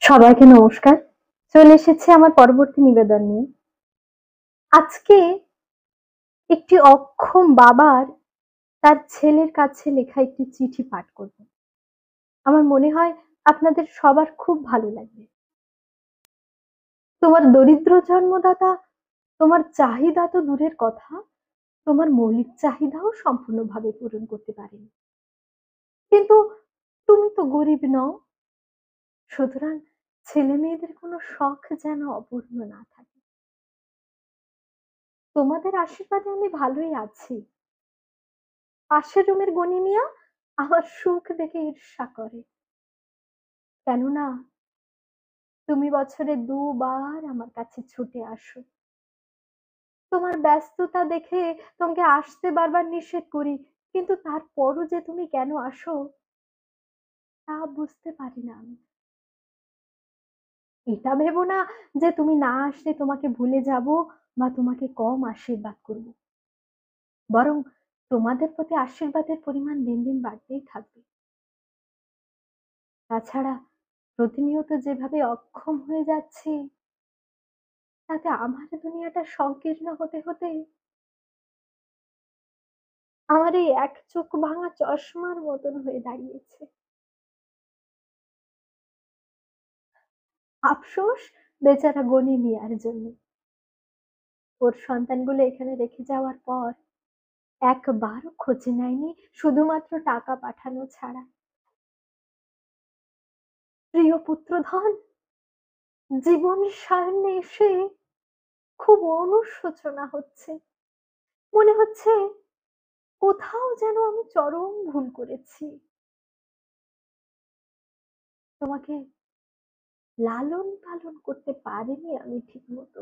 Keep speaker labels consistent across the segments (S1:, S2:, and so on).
S1: সবাইকে নমস্কার। চলে এসেছি আমার পরবর্তী নিবেদন নিয়ে। আজকে একটি অক্ষম বাবার তার ছেলের কাছে লেখা একটি চিঠি পাঠ করব। আমার মনে হয় আপনাদের সবার খুব ভালো লাগবে। তোমার দরিদ্র জন্মদাতা তোমার চাহিদা তো দূরের কথা, তোমার মৌলিক চাহিদাও সম্পূর্ণভাবে পূরণ করতে পারেনি। কিন্তু তুমি তো গরিব নও, সুতরাং ছেলে মেয়েদের কোনো শখ যেন অপূর্ণ না থাকে। তোমাদের আশীর্বাদে আমি ভালোই আছি। পাশের রুমের গনি মিয়া আমার সুখ দেখে ঈর্ষা করে, কেননা তুমি বছরে দুবার আমার কাছে ছুটে আসো। তোমার ব্যস্ততা দেখে তোমাকে আসতে বারবার নিষেধ করি, কিন্তু তারপরও যে তুমি কেন আসো তা বুঝতে পারি না আমি। এটা ভেবো না যে তুমি না আসলে তোমাকে ভুলে যাব বা তোমাকে কম আশীর্বাদ করব, বরং তোমাদের প্রতি আশীর্বাদের পরিমাণ দিন দিন বাড়তেই থাকবে। তাছাড়া প্রতিনিয়ত যেভাবে অক্ষম হয়ে যাচ্ছি, তাতে আমার দুনিয়াটা সংকীর্ণ হতে হতে আমার এই এক চোখ ভাঙা চশমার মতন হয়ে দাঁড়িয়েছে। আফসোস বেচারা গনি মিয়ার জন্য। ওর সন্তানগুলো এখানে রেখে যাওয়ার পর একবারও খোঁজ নেয়নি, শুধুমাত্র টাকা পাঠানো ছাড়া। প্রিয় পুত্রধন জীবন সামনে এসে খুব অনুশোচনা হচ্ছে। মনে হচ্ছে কোথাও যেন আমি চরম ভুল করেছি। তোমাকে লালন পালন করতে পারিনি আমি ঠিক মতো।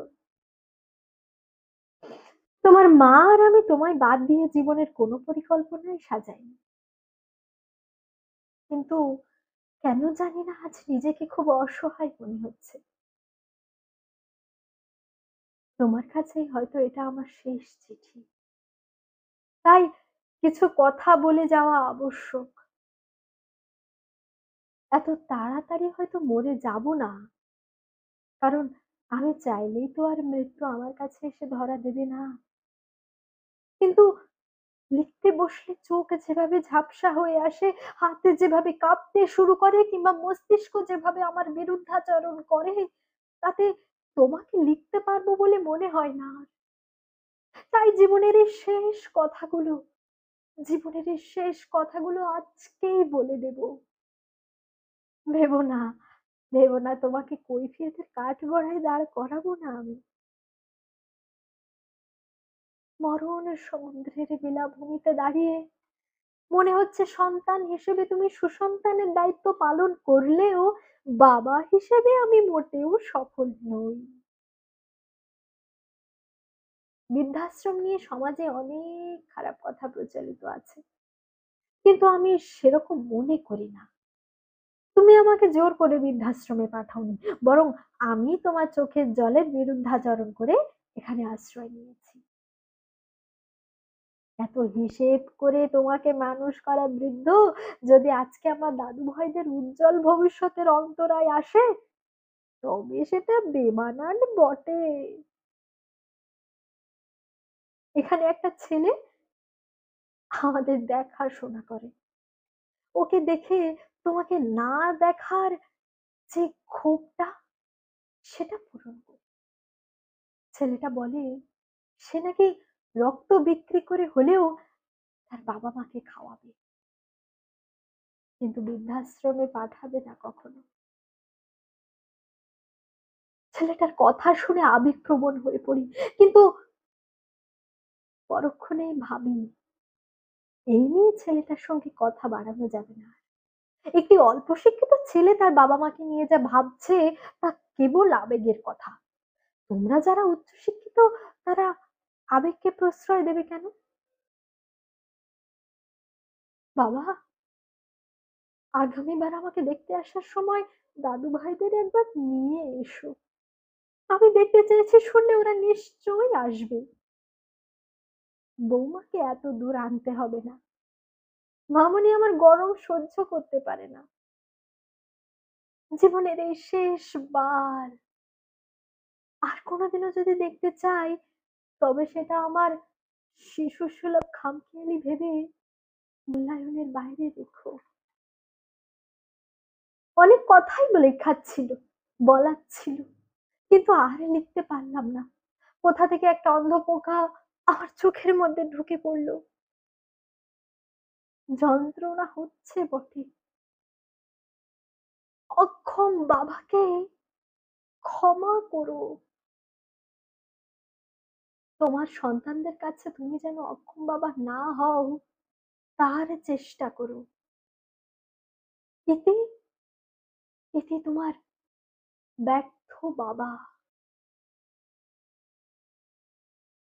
S1: তোমার মা আর আমি তোমায় বাদ দিয়ে জীবনের কোনো পরিকল্পনাই সাজাইনি। কিন্তু কেন জানি না আজ নিজেকে খুব অসহায় মনে হচ্ছে। তোমার কাছেই হয়তো এটা আমার শেষ চিঠি, তাই কিছু কথা বলে যাওয়া আবশ্যক। এত তাড়াতাড়ি হয়তো মরে যাব না, কারণ আমি চাইলেই তো আর মৃত্যু আমার কাছে এসে ধরা দেবে না। কিন্তু লিখতে বসলে চোখ যেভাবে ঝাপসা হয়ে আসে, হাতে যেভাবে কাঁপতে শুরু করে, কিংবা মস্তিষ্ক যেভাবে আমার বিরুদ্ধাচরণ করে, তাতে তোমাকে লিখতে পারবো বলে মনে হয় না। তাই জীবনের এই শেষ কথাগুলো আজকেই বলে দেব। ভেবো না, ভেবো না তোমাকে কৈফিয়তের কাঠগড়ায় দাঁড় করাবো না আমি। মরণ সমুদ্রের বেলাভূমিতে দাঁড়িয়ে মনে হচ্ছে সন্তান হিসেবে তুমি সুসন্তানের দায়িত্ব পালন করলেও বাবা হিসেবে আমি মোটেও সফল নই। বৃদ্ধাশ্রম নিয়ে সমাজে অনেক খারাপ কথা প্রচলিত আছে, কিন্তু আমি সেরকম মনে করি না। তুমি আমাকে জোর করে বৃদ্ধাশ্রমে পাঠাওনি, বরং আমি তোমার চোখের জলের বিরুদ্ধাচরণ করে এখানে আশ্রয় নিয়েছি। এত হিসেব করে তোমাকে মানুষ করা বৃদ্ধ যদি আজকে আমার দাদু ভাইদের উজ্জ্বল ভবিষ্যতের অন্তরায় আসে, তবে সেটা বেমানান বটে। এখানে একটা ছেলে আমাদের দেখাশোনা করে, ওকে দেখে তোমাকে না দেখার যে ক্ষোভটা, সেটা পূরণ করে। ছেলেটা বলে সে নাকি রক্ত বিক্রি করে হলেও তার বাবা মাকে খাওয়াবে, কিন্তু বৃদ্ধাশ্রমে পাঠাবে না কখনো। ছেলেটার কথা শুনে আবেগপ্রবণ হয়ে পড়ি, কিন্তু পরক্ষণেই ভাবি এই নিয়ে ছেলেটার সঙ্গে কথা বাড়ানো যাবে না। একটি অল্প শিক্ষিত ছেলে তার বাবা মাকে নিয়ে যা ভাবছে তা কেবল আবেগের কথা। তোমরা যারা উচ্চশিক্ষিত তারা আবেগকে প্রশ্রয় দেবে কেন? বাবা, আগামীবার আমাকে দেখতে আসার সময় দাদু ভাইদের একবার নিয়ে এসো। আমি দেখতে চেয়েছি শুনলে ওরা নিশ্চয়ই আসবে। বৌমাকে এত দূর আনতে হবে না। মামনি আমার গরম সহ্য করতে পারে না। জীবনের এই শেষবার। আর কোনোদিনও যদি দেখতে চাই, তবে সেটা আমার শিশুসুলভ খামখেয়ালি ভেবে মূল্যায়নের বাইরে রেখো। অনেক কথাই লেখার ছিল, বলার ছিল, কিন্তু আর লিখতে পারলাম না। কোথা থেকে একটা অন্ধপোকা আমার চোখের মধ্যে ঢুকে পড়লো। যন্ত্রণা হচ্ছে বটে, অক্ষম বাবাকে ক্ষমা করো। তোমার সন্তানদের কাছে তুমি যেন অক্ষম বাবা না হও, তার চেষ্টা করো। এতে এতে তোমার ব্যর্থ বাবা